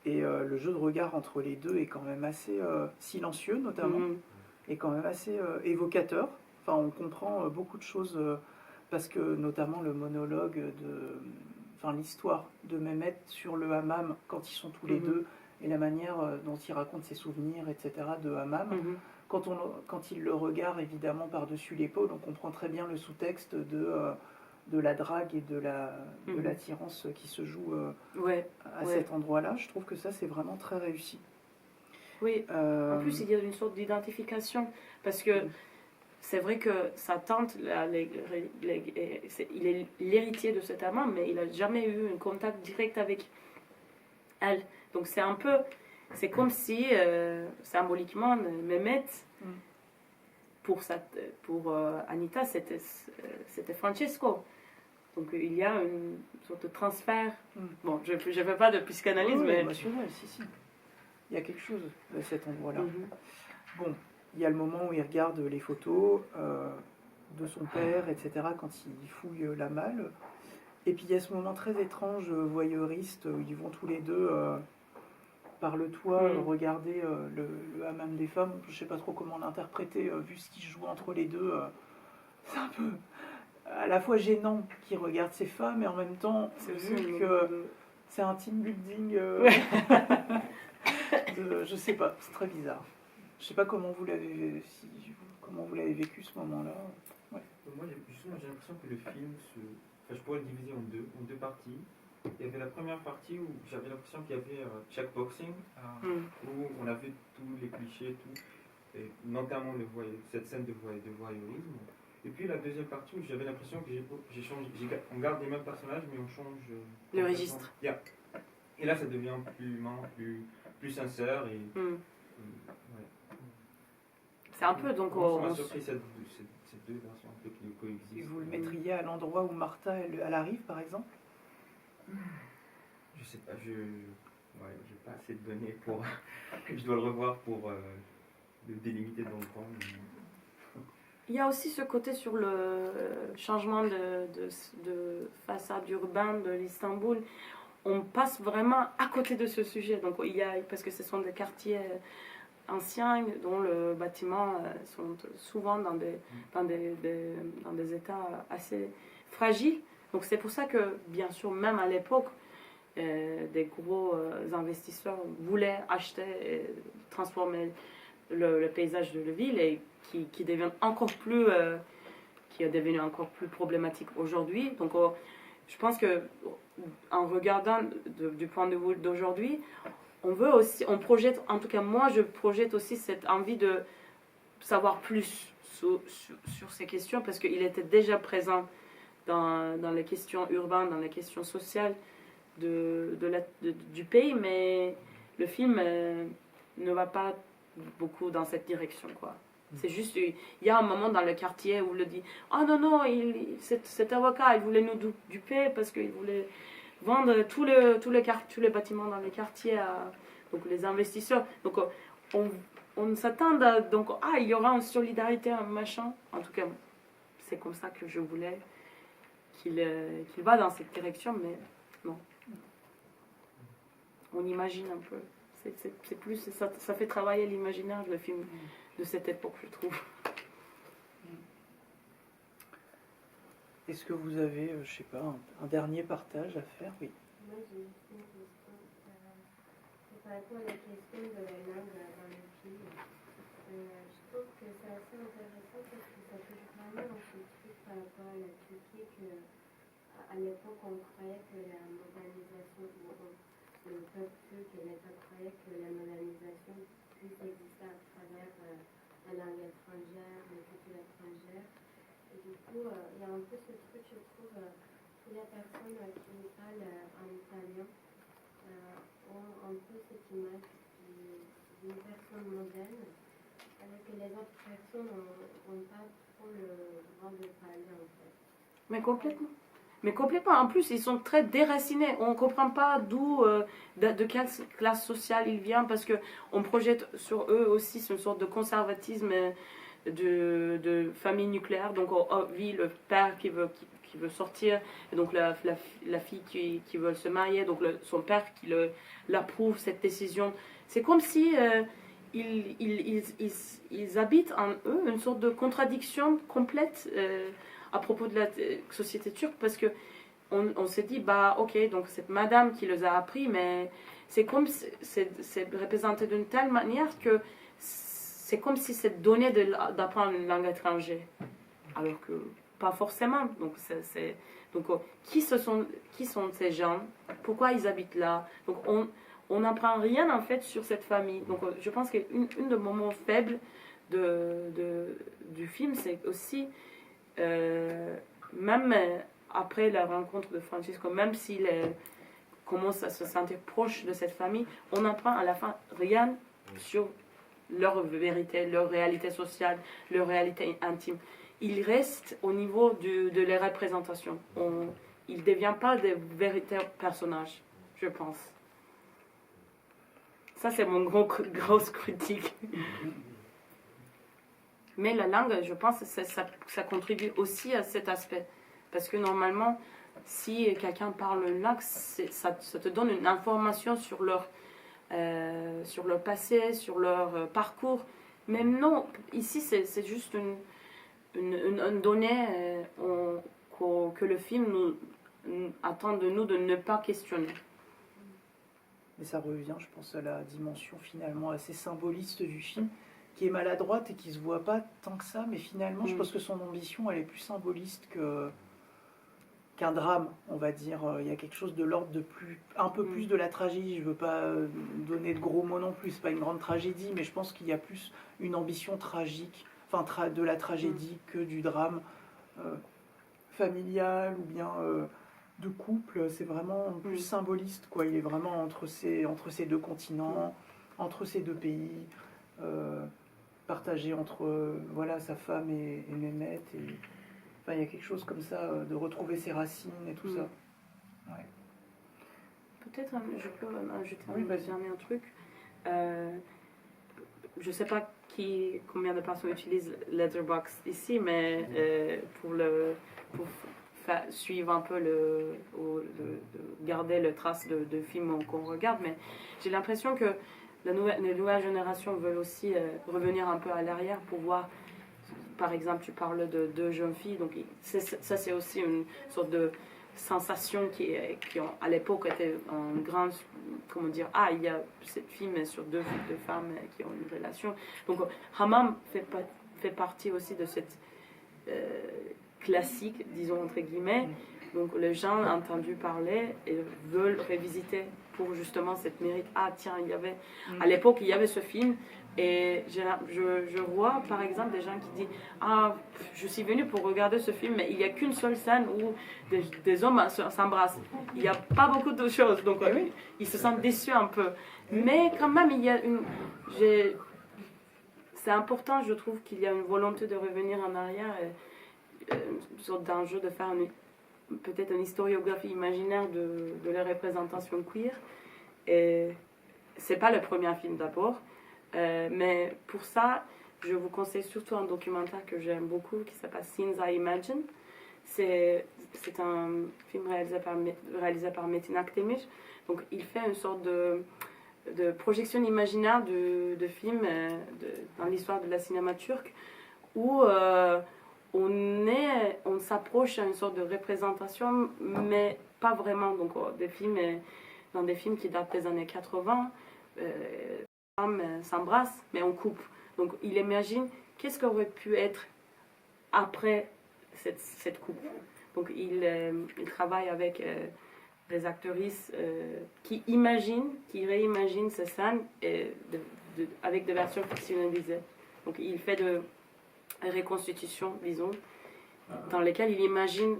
Et le jeu de regard entre les deux est quand même assez silencieux, notamment, et quand même assez évocateur. Enfin, on comprend beaucoup de choses, parce que notamment le monologue enfin l'histoire de Mehmet sur le hammam, quand ils sont tous les deux, et la manière dont il raconte ses souvenirs, etc., de hammam. Quand il le regarde, évidemment, par-dessus l'épaule, on comprend très bien le sous-texte de la drague et de l'attirance qui se joue à cet endroit-là. Je trouve que ça, c'est vraiment très réussi. Oui, en plus, il y a une sorte d'identification, parce que c'est vrai que sa tante, il est l'héritier de cet amant, mais il n'a jamais eu un contact direct avec elle. Donc c'est un peu, c'est comme si, symboliquement, Mehmet, pour Anita, c'était Francesco. Donc il y a une sorte de transfert. Bon, je ne fais pas de psychanalyse, mais... émotionnel, si. Il y a quelque chose à cet endroit-là. Bon, il y a le moment où il regarde les photos de son père, etc., quand il fouille la malle. Et puis il y a ce moment très étrange, voyeuriste, où ils vont tous les deux par le toit regarder le hammam des femmes. Je ne sais pas trop comment l'interpréter, vu ce qui se joue entre les deux. C'est un peu à la fois gênant qu'il regarde ces femmes, et en même temps, vu que c'est un team building... je sais pas, c'est très bizarre. Je sais pas comment vous l'avez vécu ce moment-là. Moi, justement, j'ai l'impression que le film je pourrais le diviser en deux parties. Il y avait la première partie où j'avais l'impression qu'il y avait checkboxing, où on avait tous les clichés, et notamment cette scène de voyeurisme. Et puis la deuxième partie où j'avais l'impression que on garde les mêmes personnages, mais on change le registre. Yeah. Et là, ça devient plus sincère et c'est un peu donc on a surpris ces deux versions un peu qui coexistent. Et vous le mettriez à l'endroit où Martha elle arrive, par exemple? Je sais pas, j'ai pas assez de données pour je dois le revoir pour le délimiter dans le temps. Il y a aussi ce côté sur le changement de façade urbaine de l'Istanbul. On passe vraiment à côté de ce sujet. Donc parce que ce sont des quartiers anciens dont les bâtiments sont souvent dans des états assez fragiles. Donc c'est pour ça que, bien sûr, même à l'époque, des gros investisseurs voulaient acheter et transformer le paysage de la ville, et qui devient encore plus qui est devenu encore plus problématique aujourd'hui. Donc je pense que en regardant du point de vue d'aujourd'hui, on projette, en tout cas moi je projette aussi cette envie de savoir plus sur ces questions, parce qu'il était déjà présent dans les questions urbaines, dans les questions sociales du pays, mais le film ne va pas beaucoup dans cette direction, quoi. C'est juste, il y a un moment dans le quartier où il dit « Ah non, cet avocat, il voulait nous duper parce qu'il voulait vendre tous les bâtiments dans les quartiers donc les investisseurs. » Donc on s'attend donc il y aura une solidarité, un machin. En tout cas, c'est comme ça que je voulais qu'il va dans cette direction, mais non. On imagine un peu. C'est plus, ça fait travailler l'imaginaire, le film de cette époque, je trouve. Est-ce que vous avez, je sais pas, un dernier partage à faire? Oui. Moi, j'ai une question. par rapport à la question de la langue dans le film, je trouve que c'est assez intéressant parce que ça touche vraiment ce truc par rapport à la Turquie qu'à l'époque on croyait que la modernisation, le peuple turc et l'État croyait que la modernisation puisse exister à travers la langue étrangère, la culture étrangère. Et du coup, il y a un peu ce truc, je trouve, tous les personnes qui parlent en italien ont un peu cette image d'une personne moderne, alors que les autres personnes n'ont pas trop le droit de parler en fait. Mais complètement. Mais complètement. En plus, ils sont très déracinés. On ne comprend pas d'où, de quelle classe sociale ils viennent, parce qu'on projette sur eux aussi une sorte de conservatisme de famille nucléaire. Donc, on vit le père qui veut sortir, et donc la fille qui veut se marier, donc son père qui l'approuve, cette décision. C'est comme si ils habitent en eux une sorte de contradiction complète à propos de la société turque, parce que on s'est dit, bah ok, donc cette madame qui les a appris, mais c'est comme c'est représenté d'une telle manière que c'est comme si c'est donné d'apprendre une langue étrangère, alors que pas forcément. Donc qui sont ces gens, pourquoi ils habitent là, donc on n'apprend rien en fait sur cette famille. Donc je pense qu'une des moments faibles du film, c'est aussi même après la rencontre de Francisco, même s'il commence à se sentir proche de cette famille, on n'apprend à la fin rien sur leur vérité, leur réalité sociale, leur réalité intime. Ils restent au niveau de les représentations. Ils ne deviennent pas des véritables personnages, je pense. Ça, c'est mon grosse critique. Mais la langue, je pense que ça contribue aussi à cet aspect. Parce que normalement, si quelqu'un parle une langue, ça te donne une information sur leur passé, sur leur parcours. Mais non, ici, c'est juste une donnée que le film attend de nous de ne pas questionner. Mais ça revient, je pense, à la dimension finalement assez symboliste du film, qui est maladroite et qui se voit pas tant que ça, mais finalement, je pense que son ambition, elle est plus symboliste qu'un drame, on va dire. Il y a quelque chose de l'ordre de un peu plus de la tragédie. Je veux pas donner de gros mots non plus, c'est pas une grande tragédie, mais je pense qu'il y a plus une ambition tragique, enfin de la tragédie que du drame familial ou bien de couple. C'est vraiment plus symboliste, quoi. Il est vraiment entre ces deux continents, entre ces deux pays, partagé entre voilà, sa femme et Mehmet. Enfin, il y a quelque chose comme ça, de retrouver ses racines et tout ça. Ouais. Peut-être je peux ajouter un truc. Je ne sais pas combien de personnes utilisent Letterboxd ici, mais pour suivre un peu de garder le trace de films qu'on regarde, mais j'ai l'impression que les nouvelles générations veulent aussi revenir un peu à l'arrière pour voir. Par exemple, tu parles de deux jeunes filles, donc ça c'est aussi une sorte de sensation qui à l'époque était en grande, comment dire, il y a cette film sur deux femmes qui ont une relation. Donc Hammam fait partie aussi de cette classique, disons entre guillemets. Donc les gens ont entendu parler et veulent revisiter pour justement cette mérite. Tiens, à l'époque il y avait ce film. Et je vois par exemple des gens qui disent je suis venu pour regarder ce film, mais il n'y a qu'une seule scène où des hommes s'embrassent. Il n'y a pas beaucoup de choses, donc ils se sentent déçus un peu. Mais quand même, c'est important, je trouve, qu'il y a une volonté de revenir en arrière, une sorte d'enjeu de faire peut-être une historiographie imaginaire de la représentation queer. Et c'est pas le premier film d'abord. Mais pour ça, je vous conseille surtout un documentaire que j'aime beaucoup qui s'appelle Scenes I Imagine. C'est un film réalisé par Metin Akdemir. Donc il fait une sorte de projection imaginaire de films dans l'histoire de la cinéma turc où on s'approche à une sorte de représentation, mais pas vraiment. Donc dans des films qui datent des années 80, femmes s'embrassent, mais on coupe. Donc il imagine qu'est-ce qu'aurait pu être après cette coupe. Donc il travaille avec des actrices qui réimaginent ces scènes avec des versions fictionnalisées. Donc il fait de reconstitutions, disons, dans lesquelles il imagine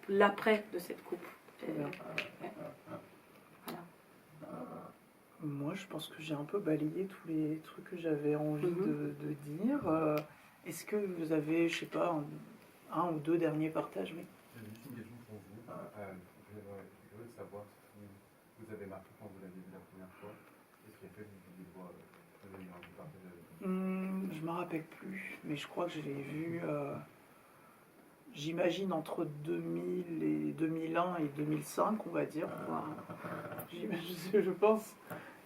l'après de cette coupe. Voilà. Moi, je pense que j'ai un peu balayé tous les trucs que j'avais envie de dire. Est-ce que vous avez, je sais pas, un ou deux derniers partages? Oui. J'ai juste une question pour vous. Je suis curieux de savoir si vous avez marqué quand vous l'avez vu la première fois. Qu'est-ce qui a fait que vous vouliez voir revenir en partager avec vous? Je me rappelle plus, mais je crois que je l'ai vu, j'imagine, entre 2000 et 2001 et 2005, on va dire. Je pense.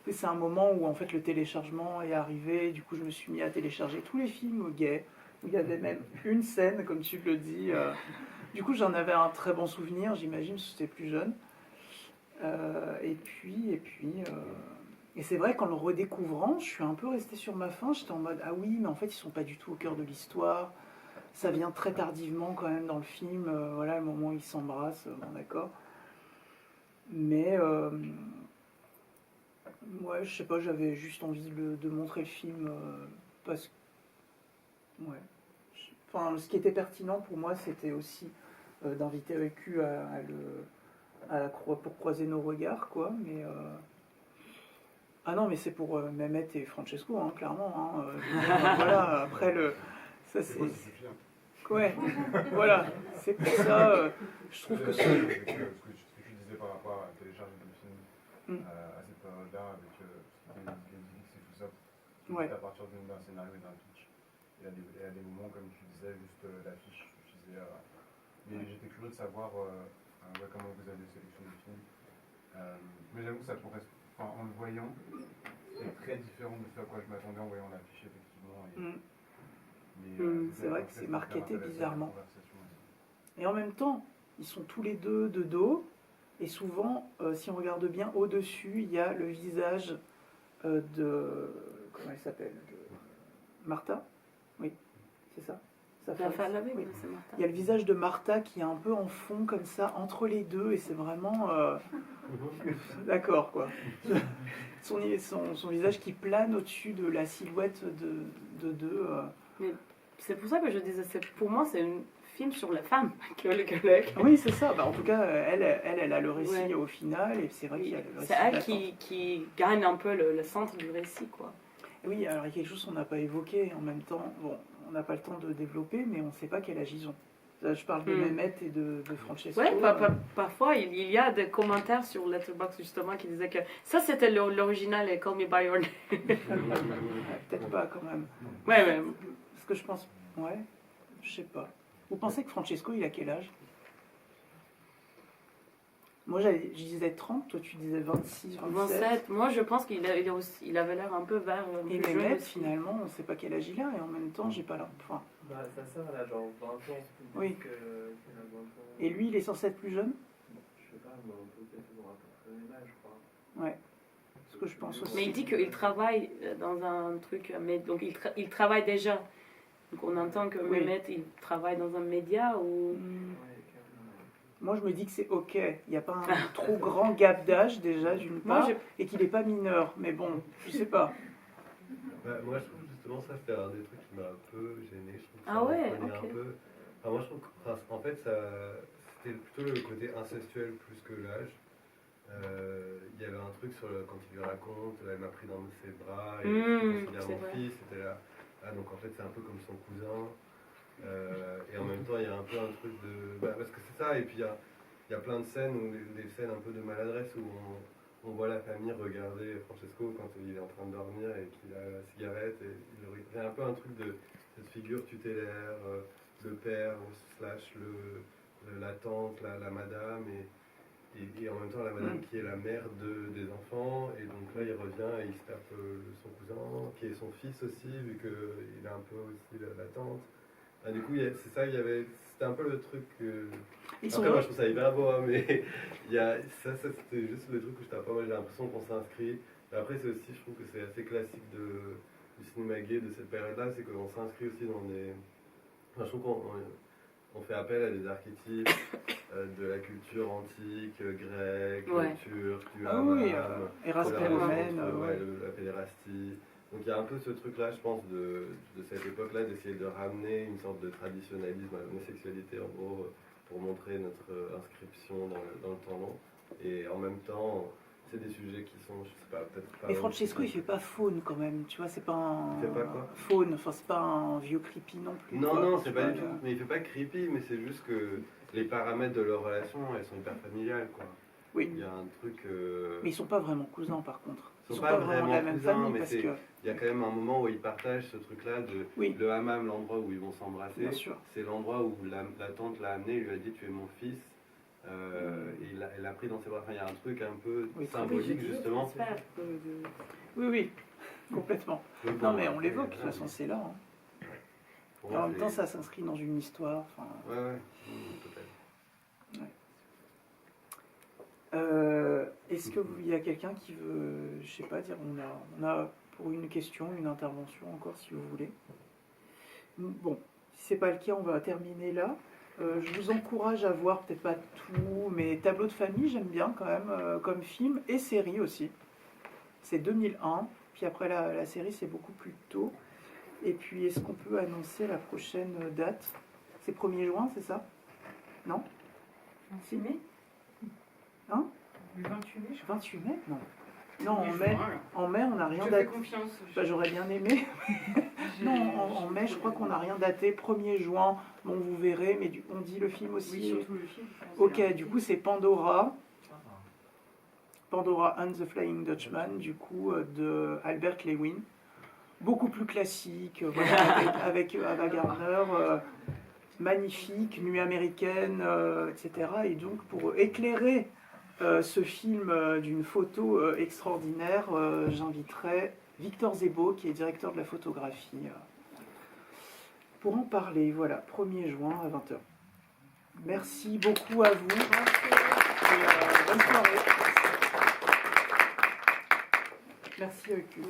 Et c'est un moment où en fait le téléchargement est arrivé. Du coup, je me suis mis à télécharger tous les films gays, où il y avait même une scène, comme tu le dis. Du coup, j'en avais un très bon souvenir, j'imagine, parce que j'étais plus jeune. Et c'est vrai qu'en le redécouvrant, je suis un peu restée sur ma faim. J'étais en mode, ah oui, mais en fait, ils sont pas du tout au cœur de l'histoire. Ça vient très tardivement quand même dans le film. Voilà, le moment où ils s'embrassent, bon d'accord. Mais moi, je sais pas, j'avais juste envie de montrer le film parce que, ouais. Enfin, ce qui était pertinent pour moi, c'était aussi d'inviter EQ pour croiser nos regards, quoi. Mais ah non, mais c'est pour Mehmet et Francesco, hein, clairement. Hein, voilà. Après ça c'est. Ouais, voilà. C'est pour ça. Je trouve que ce que tu disais par rapport à télécharger des films à cette période-là, avec les Netflix et tout ça, ouais. À partir d'un scénario et d'un pitch. Et à des moments, comme tu disais, juste l'affiche suffisait. Mais j'étais curieux de savoir comment vous avez sélectionné le film. Mais j'avoue que ça pourrait, en le voyant, c'est très différent de ce à quoi je m'attendais en voyant l'affiche, effectivement. C'est vrai que c'est marketé bizarrement. Et en même temps, ils sont tous les deux de dos. Et souvent, si on regarde bien au-dessus, il y a le visage de... Comment elle s'appelle? Martha? Oui, c'est ça. Oui. Il y a le visage de Martha qui est un peu en fond comme ça, entre les deux. Et c'est vraiment... D'accord, quoi. Son visage qui plane au-dessus de la silhouette de deux... Mais c'est pour ça que je disais, pour moi, c'est un film sur la femme. Oui, c'est ça. Bah, en tout cas, elle a le récit au final, et c'est vrai qu'il y a le récit. C'est elle qui gagne un peu le centre du récit, quoi. Oui, alors il y a quelque chose qu'on n'a pas évoqué en même temps. Bon, on n'a pas le temps de développer, mais on ne sait pas quel âge ils ont. Là, je parle de Mehmet et de Francesco. Oui, parfois, il y a des commentaires sur Letterboxd, justement, qui disaient que ça, c'était l'original et Call Me By Your Name. Peut-être pas, quand même. Ouais, mais... Parce que je pense... Ouais, je sais pas. Vous pensez que Francesco, il a quel âge? Moi, je disais 30, toi, tu disais 26, 27. Moi, je pense qu'il avait l'air un peu vers... Et Mehmet, finalement, on ne sait pas quel âge il a, et en même temps, j'ai pas l'air... Enfin... Bah, ça sert, elle a genre 20 ans, plus oui. qu'elle a 20 ans. Et lui, il est censé être plus jeune? Je sais pas, mais on peut peut-être avoir à peu près le même âge, je crois. Ouais. Ce que je pense aussi. Mais il dit qu'il travaille dans un truc... Donc, il travaille déjà. Donc, on entend que Mehmet, il travaille dans un média ou... Moi, je me dis que c'est ok. Il n'y a pas un trop grand gap d'âge, déjà, d'une part, et qu'il n'est pas mineur. Mais bon, je sais pas. Bah, moi, je trouve justement ça, c'était un des trucs qui m'a un peu gêné. Je trouve que ça un peu... Enfin, moi, je trouve qu'en fait, c'était plutôt le côté incestuel plus que l'âge. Il y avait un truc quand il lui raconte, elle m'a pris dans ses bras, et je considère mon fils, c'était là. Ah, donc en fait, c'est un peu comme son cousin. Et en même temps, il y a un peu un truc de... parce que c'est ça, et puis il y a plein de scènes, des scènes un peu de maladresse où on voit la famille regarder Francesco quand il est en train de dormir et qu'il a la cigarette. Et il y a un peu un truc de cette figure tutélaire, le père, slash la tante, la madame, et en même temps la madame qui est la mère des enfants. Et donc là, il revient et il se tape son cousin, qui est son fils aussi, vu qu'il a un peu aussi la tante. Ah, du coup, c'est ça, c'était un peu le truc. Après, moi, je trouve ça hyper beau, hein, mais ça, c'était juste le truc où j'étais pas mal. J'ai l'impression qu'on s'inscrit Après, c'est aussi, je trouve que c'est assez classique du cinéma gay de cette période-là, c'est qu'on s'inscrit aussi dans des... Enfin, je trouve qu'on fait appel à des archétypes de la culture antique, grecque, Ouais. turque, du Ah hammam, oui, Eras de la Péromène, rencontre, ouais. la pédérastie. Donc il y a un peu ce truc-là, je pense, de cette époque-là, d'essayer de ramener une sorte de traditionnalisme à l'homosexualité, en gros, pour montrer notre inscription dans le temps long. Et en même temps, c'est des sujets qui sont, je sais pas, peut-être pas... Mais Francesco, il fait pas faune quand même, tu vois, c'est pas un... Il fait pas quoi? Faune, enfin c'est pas un vieux creepy non plus. Non, quoi, non, tu c'est pas vois, du tout. Mais il fait pas creepy, mais c'est juste que les paramètres de leur relation, elles sont hyper familiales, quoi. Oui. Il y a un truc... Mais ils sont pas vraiment cousins par contre. Ils sont pas vraiment de la même cousins, famille mais parce c'est- que, Il y a quand même un moment où ils partagent ce truc-là de oui, le hammam, l'endroit où ils vont s'embrasser. bien sûr. C'est l'endroit où la tante l'a amené, lui a dit tu es mon fils. Et elle l'a pris dans ses bras. Enfin, il y a un truc un peu Oui, symbolique justement. Oui, oui, complètement. Mais bon, Non mais on après, l'évoque, de toute voilà, façon c'est là. Hein. pour Et moi, en même temps c'est- ça s'inscrit dans une histoire. Enfin, Ouais, ouais, peut-être. Est-ce qu'il y a quelqu'un qui veut, je sais pas, dire, on a pour une question, une intervention encore si vous voulez. Bon, si c'est pas le cas, on va terminer là. Je vous encourage à voir, peut-être pas tout, mais Tableau de famille, j'aime bien quand même, comme film et série aussi. C'est 2001, puis après la série c'est beaucoup plus tôt. Et puis est-ce qu'on peut annoncer la prochaine date? C'est 1er juin, c'est ça? Non? Si? mai Hein? Le 28 mai, je crois. 28 mai? Non. Non, en Je mai, crois, alors. en mai on n'a rien Je fais daté. confiance. Bah, j'aurais bien aimé. Je- Non, en mai, je crois qu'on n'a rien daté. 1er juin, bon, vous verrez, mais on dit le film aussi. Oui, surtout le film. Ok, du coup, c'est Pandora. Pandora and the Flying Dutchman, du coup, de Albert Lewin. Beaucoup plus classique, voilà, avec Ava Gardner, magnifique, nuit américaine, etc. Et donc, pour éclairer ce film d'une photo extraordinaire, j'inviterai Victor Zebo, qui est directeur de la photographie, pour en parler. Voilà, 1er juin à 20h. Merci beaucoup à vous. Et, bonne soirée. Merci, Eucule.